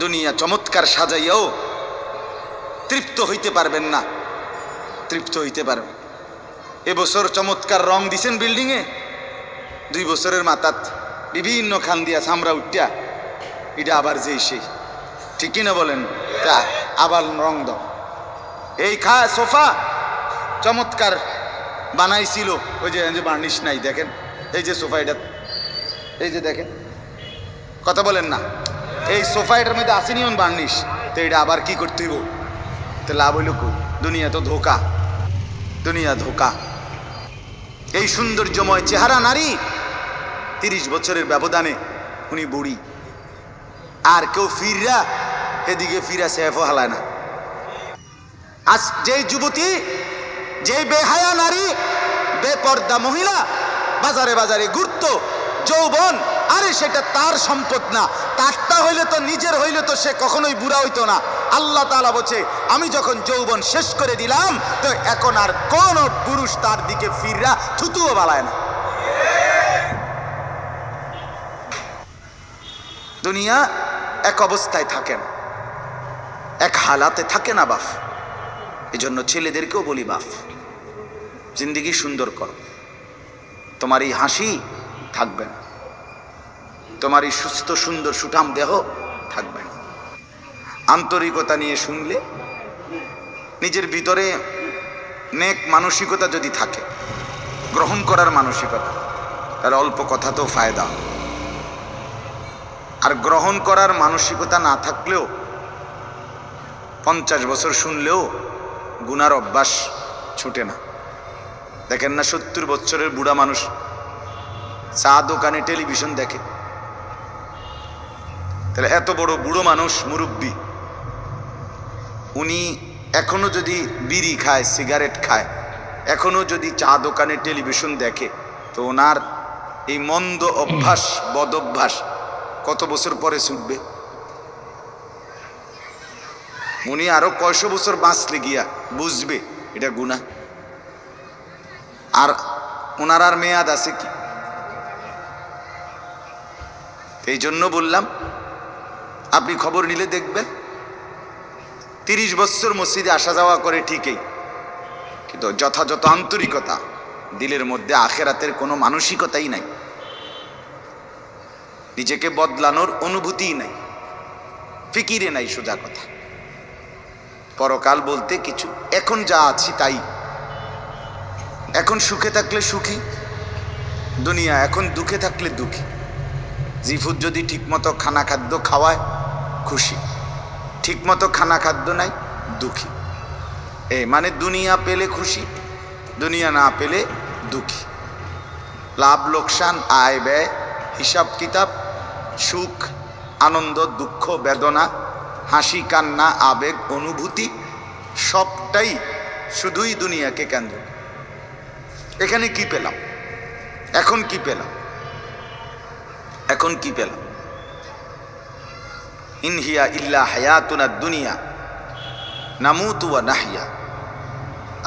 দুনিয়া চমৎকার সাজাইয়াও তৃপ্ত হইতে পারবেন না, তৃপ্ত হইতে পারবেন। এবছর চমৎকার রং দিছেন বিল্ডিংয়ে, 2 বছরের মাথাত বিভিন্ন খান দিয়া চামড়া উঠিয়া এটা আবার যেই সেই, ঠিকই না বলেন? তা আবার রং দাও। এই সোফা চমৎকার বানাইছিল, ওই যে বার্নিশ নাই, দেখেন এই যে সোফা, এটা এই যে দেখেন, কথা বলেন না, এই সোফা এটার মধ্যে আসেনি ওন বার্নিশ, তো এটা আবার কি করতে হইব? তো লাভ হইল কো? দুনিয়া তো ধোকা, দুনিয়া ধোকা। এই সৌন্দর্যময় চেহারা নারী 30 বছরের ব্যবধানে উনি বুড়ি, আর কেউ ফিররা এদিকে ফিরা সেফও হালায় না। আজ যেই যুবতী, যেই বেহায়া নারী, বেপর্দা মহিলা বাজারে বাজারে ঘুরতো, যৌবন, আরে সেটা তার সম্পদ না, তারটা হইলে তো নিজের হইলে তো সে কখনোই বুড়া হইতো না। আল্লাহ তাআলা বলছে, আমি যখন যৌবন শেষ করে দিলাম, তো এখন আর কোন পুরুষ তার দিকে ফিররা থুতুও বালায় না। দুনিয়া এক অবস্থায় থাকে না, এক হালাতে থাকে না বাপ। এই জন্য ছেলেদেরকেও বলি, বাপ জিন্দিগি সুন্দর করো। তোমার এই হাসি থাকবে না, তোমার এই সুস্থ সুন্দর সুঠাম দেহ থাকবে না। আন্তরিকতা নিয়ে শুনলে, নিজের ভিতরে নেক মানসিকতা যদি থাকে, গ্রহণ করার মানসিকতা, তাহলে অল্প কথাতেও ফায়দা। আর গ্রহণ করার মানসিকতা না থাকলেও 50 বছর শুনলেও গুনার অভ্যাস ছুটে না। দেখেন না 70 বছরের বুড়া মানুষ চা দোকানে টেলিভিশন দেখে, তাহলে এত বড় বুড়ো মানুষ, মুরব্বী, উনি এখনো যদি বিড়ি খায়, সিগারেট খায়, এখনো যদি চা দোকানে টেলিভিশন দেখে, তো ওনার এই মন্দ অভ্যাস, বদ অভ্যাস কত বছর পরে ছুটবে? উনি আরো কয়শো বছর বাঁচলে গিয়া বুঝবে এটা গুনাহ। আর ওনার আর মেয়াদ আছে কি? এই জন্য বললাম, আপনি খবর নিলে দেখবেন 30 বছর মসজিদে আসা যাওয়া করে ঠিকই, কিন্তু যথাযথ আন্তরিকতা, দিলের মধ্যে আখেরাতের কোনো মানসিকতাই নাই, নিজেকে বদলানোর অনুভূতিই নাই, ফিকিরে নাই, সোজা কথা। পরকাল বলতে কিছু, এখন যা আছি তাই। এখন সুখে থাকলে সুখী দুনিয়া, এখন দুঃখে থাকলে দুঃখী। জিফুত যদি ঠিকমতো খানা খাদ্য খাওয়ায় খুশি, ঠিকমতো খানা খাদ্য নাই দুঃখী। মানে দুনিয়া পেলে খুশি, দুনিয়া না পেলে দুঃখী। লাভ লোকসান, আয় ব্যয়, হিসাব কিতাব, সুখ আনন্দ, দুঃখ বেদনা, হাসি কান্না, আবেগ অনুভূতি, সবটাই শুধুই দুনিয়াকে কেন্দ্র। এখানে কি পেলাম? এখন কি পেলাম? এখন কি পেলাম? ইন হিয়া ইল্লা হায়াতুনা দুনিয়া নামুতু ওয়া নাহইয়া।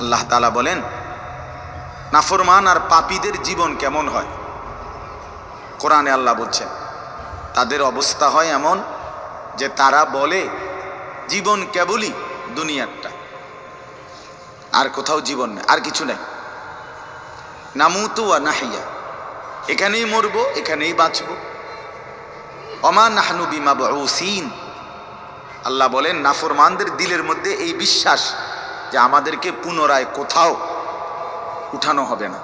আল্লাহ তাআলা বলেন, নাফরমান আর পাপীদের জীবন কেমন হয়? কোরআনে আল্লাহ বলছেন, তাদের অবস্থা হয় এমন যে তারা বলে জীবন কেবলই দুনিয়ারটা, আর কোথাও জীবন নেই, আর কিছু নেই। নামুতু ওয়া নাহইয়া, এখানেই মরবো, এখানেই বাঁচবো। ওমা নাহনু বিমাবউসিন। আল্লাহ বলেন, নাফরমানদের দিলের মধ্যে এই বিশ্বাস যে আমাদেরকে পুনরায় কোথাও উঠানো হবে না।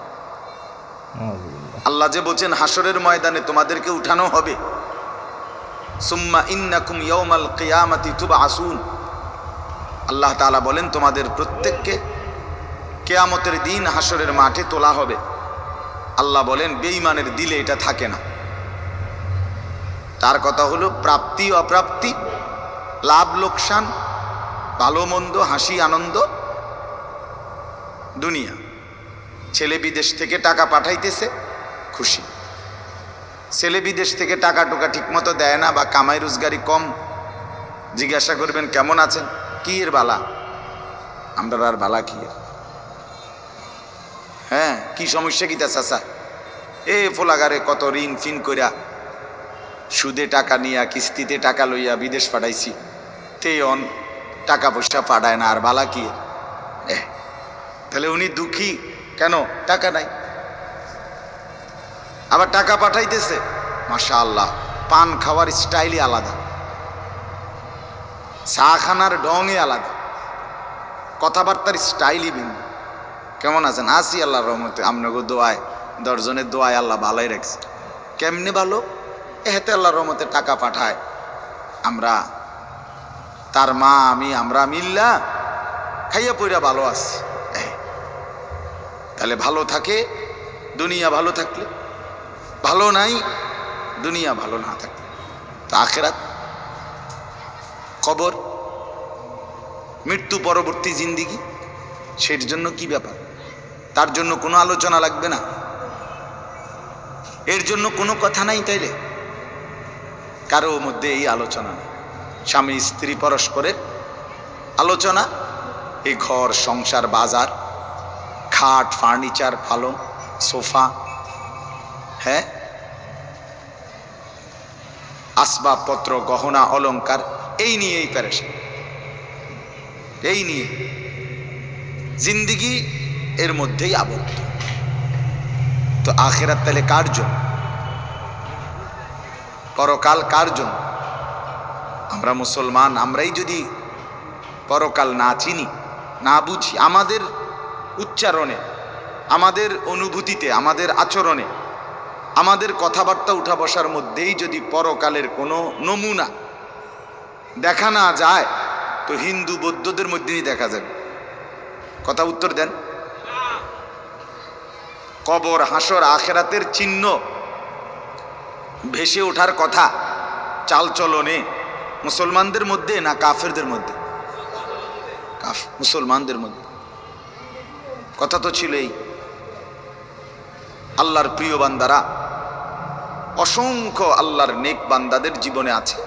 আল্লাহ যে বলছেন হাসরের ময়দানে তোমাদেরকে উঠানো হবে, সুম্মা ইন্নাকুম ইয়াউমাল কিয়ামাতি তুবআসুন। আল্লাহ তাআলা বলেন, তোমাদের প্রত্যেককে কিয়ামতের দিন হাসরের মাঠে তোলা হবে। আল্লাহ বলেন, বেঈমানের দিলে এটা থাকে না। তার কথা হলো প্রাপ্তি অপ্রাপ্তি, লাভ লোকসান, ভালো মন্দ, হাসি আনন্দ, দুনিয়া। ছেলে বিদেশ থেকে টাকা পাঠাইতেছে, খুশি। ছেলে বিদেশ থেকে টাকা টোকা ঠিক মতো দেয় না, বা কামাই রোজগারি কম, জিজ্ঞাসা করবেন কেমন আছেন, কি এর বালা? আমরা আর বালা কি এর? হ্যাঁ, কি সমস্যা কি তা চাচা? এ ফোলাগারে কত ঋণ ফিন কইরা সুদে টাকা নিয়া কিস্তিতে টাকা লইয়া বিদেশ পাঠাইছি, তে অন টাকা পয়সা পাঠায় না, আর বালা কি? তাহলে উনি দুঃখী কেন? টাকা নাই। আবার টাকা পাঠাইতেছে, মাশাআল্লাহ, পান খাওয়ার স্টাইলই আলাদা, চা খানার ঢংই আলাদা, কথাবার্তার স্টাইলই ভিন্ন। কেমন আছেন? আসি আল্লাহর রহমতে, আপনাকে দোয়ায়, 10 জনের দোয়ায় আল্লাহ ভালোই রাখছে। কেমনে ভালো? এতে আল্লাহর রহমতে টাকা পাঠায়, আমরা তার মা আমি আমরা মিল্লা খাইয়া পইরা ভালো আছি। তাহলে ভালো থাকে দুনিয়া, ভালো থাকলে ভালো নাই দুনিয়া, ভালো না থাকলে তা আখিরাত, কবর, মৃত্যু পরবর্তী জিন্দিগি, সের জন্য কি ব্যাপার? তার জন্য কোনো আলোচনা লাগবে না, এর জন্য কোনো কথা নাই। তাইলে কারো মধ্যে এই আলোচনা নেই। স্বামী স্ত্রী পরস্পরের আলোচনা, এই ঘর সংসার বাজার, খাট ফার্নিচার পালং সোফা, হ্যাঁ, আসবাবপত্র গহনা অলংকার, এই নিয়েই পেরেশান, এই নিয়ে জিন্দিগি এর মধ্যেই আবদ্ধ। তো আখিরাত তাহলে কার জন্য? পরকাল কার জন্য? আমরা মুসলমান, আমরাই যদি পরকাল না চিনি, না বুঝি, আমাদের উচ্চারণে, আমাদের অনুভূতিতে, আমাদের আচরণে, আমাদের কথাবার্তা উঠা বসার মধ্যেই যদি পরকালের কোনো নমুনা দেখা না যায়, তো হিন্দু বৌদ্ধদের মধ্যেই দেখা যাবে। কথা উত্তর দেন। কবর হাসর আখেরাতের চিহ্ন ভেসে ওঠার কথা চালচলনে মুসলমানদের মধ্যে না কাফেরদের মধ্যে? মুসলমানদের মধ্যে। কথা তো ছিল এই, আল্লাহর প্রিয় বান্দারা, অসংখ্য আল্লাহর নেক বান্দাদের জীবনে আছে,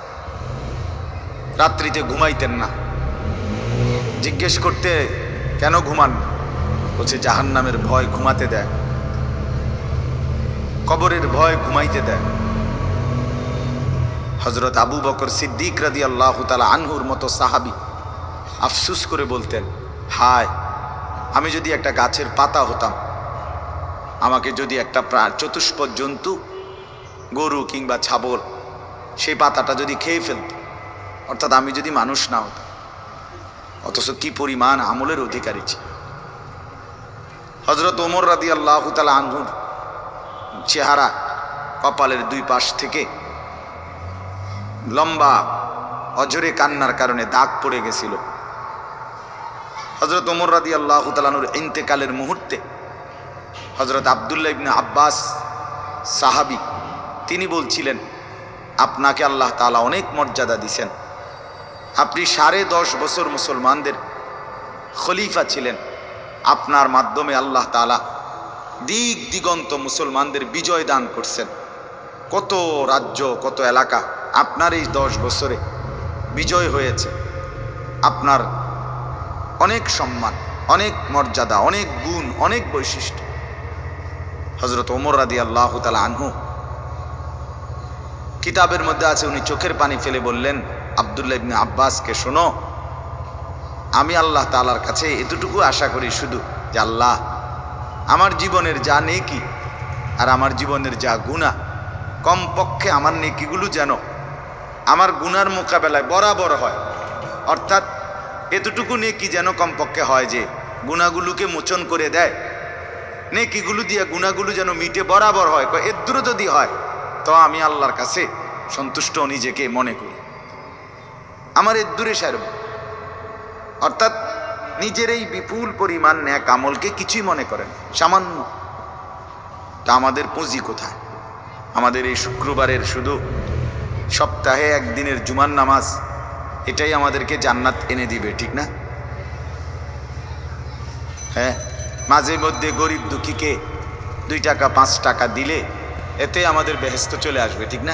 রাত্রিতে ঘুমাইতেন না। জিজ্ঞেস করতে, কেন ঘুমান? বলছে জাহান্নামের ভয় ঘুমাতে দেয়, কবরের ভয় ঘুমাইতে দেয়। হযরত আবু বকর সিদ্দিক রাদিয়াল্লাহু তাআলা আনহুর মতো সাহাবী আফসুস করে বলতেন, হায়, আমি যদি একটা গাছের পাতা হতাম, আমাকে যদি একটা চতুষ্পদ জন্তু, গরু কিংবা ছাগল, সেই পাতাটা যদি খেয়ে ফেলত, অর্থাৎ আমি যদি মানুষ না হতাম। অথচ কি পরিমাণ আমলের অধিকারী ছিল। হযরত ওমর রাদিয়াল্লাহু তাআলা আনহুর চেহারা, কপালের দুই পাশ থেকে লম্বা অজরে কান্নার কারণে দাগ পড়ে গেছিল। হযরত ওমর রাদিয়াল্লাহু তাআলা আনহুর ইন্তেকালের মুহূর্তে হযরত আব্দুল্লাহ ইবনে আব্বাস সাহাবী, তিনি বলছিলেন, আপনাকে আল্লাহ তাআলা অনেক মর্যাদা দিয়েছেন, আপনি 10.5 বছর মুসলমানদের খলিফা ছিলেন, আপনার মাধ্যমে আল্লাহ তাআলা দিক দিগন্ত মুসলমানদের বিজয় দান করছেন। কত রাজ্য, কত এলাকা আপনার এই 10 বছরে বিজয় হয়েছে। আপনার অনেক সম্মান, অনেক মর্যাদা, অনেক গুণ, অনেক বৈশিষ্ট্য। হযরত ওমর রাদিয়াল্লাহু তাআলা আনহু কিতাবের মধ্যে আছে, উনি চোখের পানি ফেলে বললেন আব্দুল্লাহ ইবনে আব্বাসকে, শোনো, আমি আল্লাহ তাআলার কাছে এতটুকু আশা করি শুধু যে আল্লাহ, আমার জীবনের যা নেকি আর আমার জীবনের যা গুনাহ, কমপক্ষে আমার নেকিগুলো যেন আমার গুনার মোকাবেলায় বরাবর হয়। অর্থাৎ এতটুকু নেকি যেন কমপক্ষে হয় যে গুনাহগুলোকে মোচন করে দেয়, নেকিগুলো দিয়ে গুনাহগুলো যেন মিটে বরাবর হয়। এর দূর যদি হয় তো আমি আল্লাহর কাছে সন্তুষ্ট নিজেকে মনে করি, আমার এর দূরে সারব। অর্থাৎ নিজের এই বিপুল পরিমাণ নেক আমলকে কিছুই মনে করেন, সামান্য। তা আমাদের পুঁজি কোথায়? আমাদের এই শুক্রবারের শুধু সপ্তাহে একদিনের জুমার নামাজ, এটাই আমাদেরকে জান্নাত এনে দিবে, ঠিক না? হ্যাঁ, মাঝে মধ্যে গরিব দুঃখীকে 2 টাকা 5 টাকা দিলে এতে আমাদের বেহেশত চলে আসবে, ঠিক না?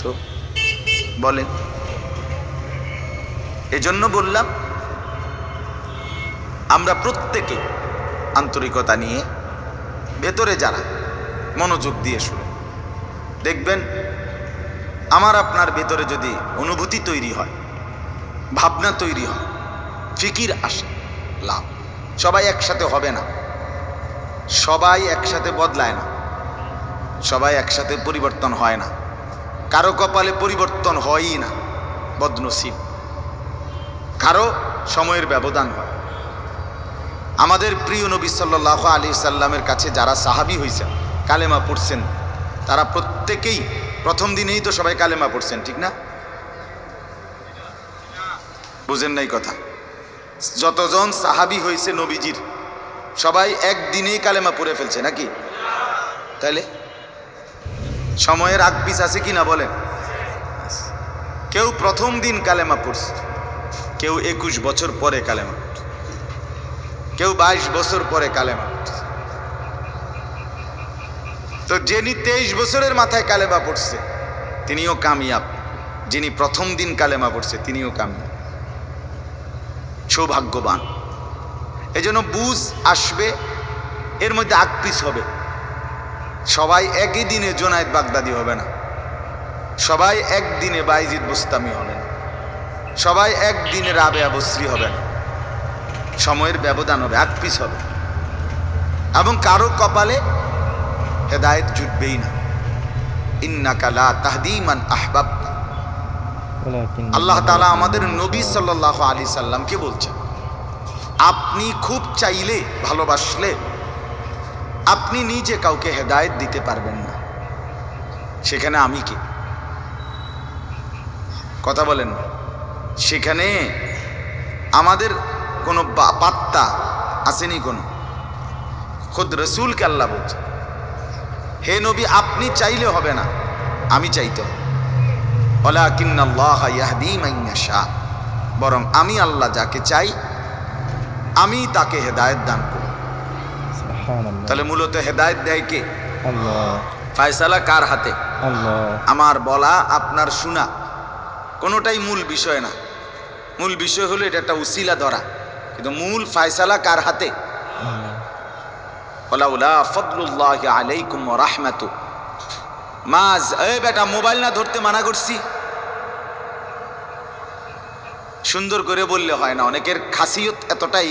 তো বলেন, এজন্য বললাম আমরা প্রত্যেকে আন্তরিকতা নিয়ে ভেতরে যারা মনোযোগ দিয়ে শুনে দেখবেন আমার আপনার ভেতরে যদি অনুভূতি তৈরি হয়, ভাবনা তৈরি হয়, ফিকির আসে, লাভ। সবাই একসাথে হবে না, সবাই একসাথে বদলায় না, সবাই একসাথে পরিবর্তন হয় না, কারো কপালে পরিবর্তন হয়ই না, বদনসিব। কারো সময়ের ব্যবধান হয়। আমাদের প্রিয় নবী সাল্লাল্লাহু আলাইহি সাল্লামের কাছে যারা সাহাবী হয়েছেন, কালেমা পড়ছেন, তারা প্রত্যেকেই প্রথম দিনেই তো সবাই কালেমা পড়ছেন, ঠিক না? বুঝেন নাই কথা? যতজন সাহাবী হয়েছে নবীজির, সবাই একদিনেই কালেমা পড়ে ফেলছে নাকি? তাইলে সময়ের আগ পিছ আছে কিনা বলেন? কেউ প্রথম দিন কালেমা পড়ছে, কেউ 21 বছর পরে কালেমা পড়ছে, কেউ 22 বছর পরে কালেমা পড়ছে। তো যিনি 23 বছরের মাথায় কালেমা পড়ছে তিনিও কামিয়াব, যিনি প্রথম দিন কালেমা পড়ছে তিনিও কামিয়াব, সৌভাগ্যবান। এজন্য বুঝ আসবে, এর মধ্যে আকপিস হবে। সবাই একই দিনে জোনায়েদ বাগদাদি হবে না, সবাই একদিনে বাইজিদ বুস্তামি হবে না, সবাই একদিনে রাবেয়া বসরি হবে না, সময়ের ব্যবধান হবে, আকপিস হবে। এবং কারো কপালে হেদায়েত জুটবেই না। ইন্নাকা লা তাহদি মান আহবাবতা। আল্লাহ তাআলা আমাদের নবী সাল্লাল্লাহু আলাইহি সাল্লামকে বলছেন, আপনি খুব চাইলে, ভালোবাসলে আপনি নিজে কাউকে হেদায়েত দিতে পারবেন না, সেখানে আমি কে? কথা বলেন না। সেখানে আমাদের কোনো পাত্তা আসেনি কোনো। খুদ রসুলকে আল্লাহ বলছে, হে নবী আপনি চাইলে হবে না, আমি চাইতে হবে। ওয়ালাকিন্নাল্লাহা ইয়াহদি মান ইয়াশা, বরং আমি আল্লাহ যাকে চাই আমি তাকে হেদায়েত দান করি। সুবহানাল্লাহ। তাহলে মূলত হেদায়েত দেয় কে? আল্লাহ। ফয়সালা কার হাতে? আল্লাহ। আমার বলা আপনার শোনা কোনোটাই মূল বিষয় না। মূল বিষয় হলো এটা একটা উসিলা ধরা, কিন্তু মূল ফয়সালা কার হাতে? আল্লাহ। ওয়ালাউলা ফাদলুল্লাহি আলাইকুম ওয়া রাহমাতু মাজ। এই বেটা মোবাইল না ধরতে মানা করছি। সুন্দর করে বললে হয় না, অনেকের খাসিয়ত এতটাই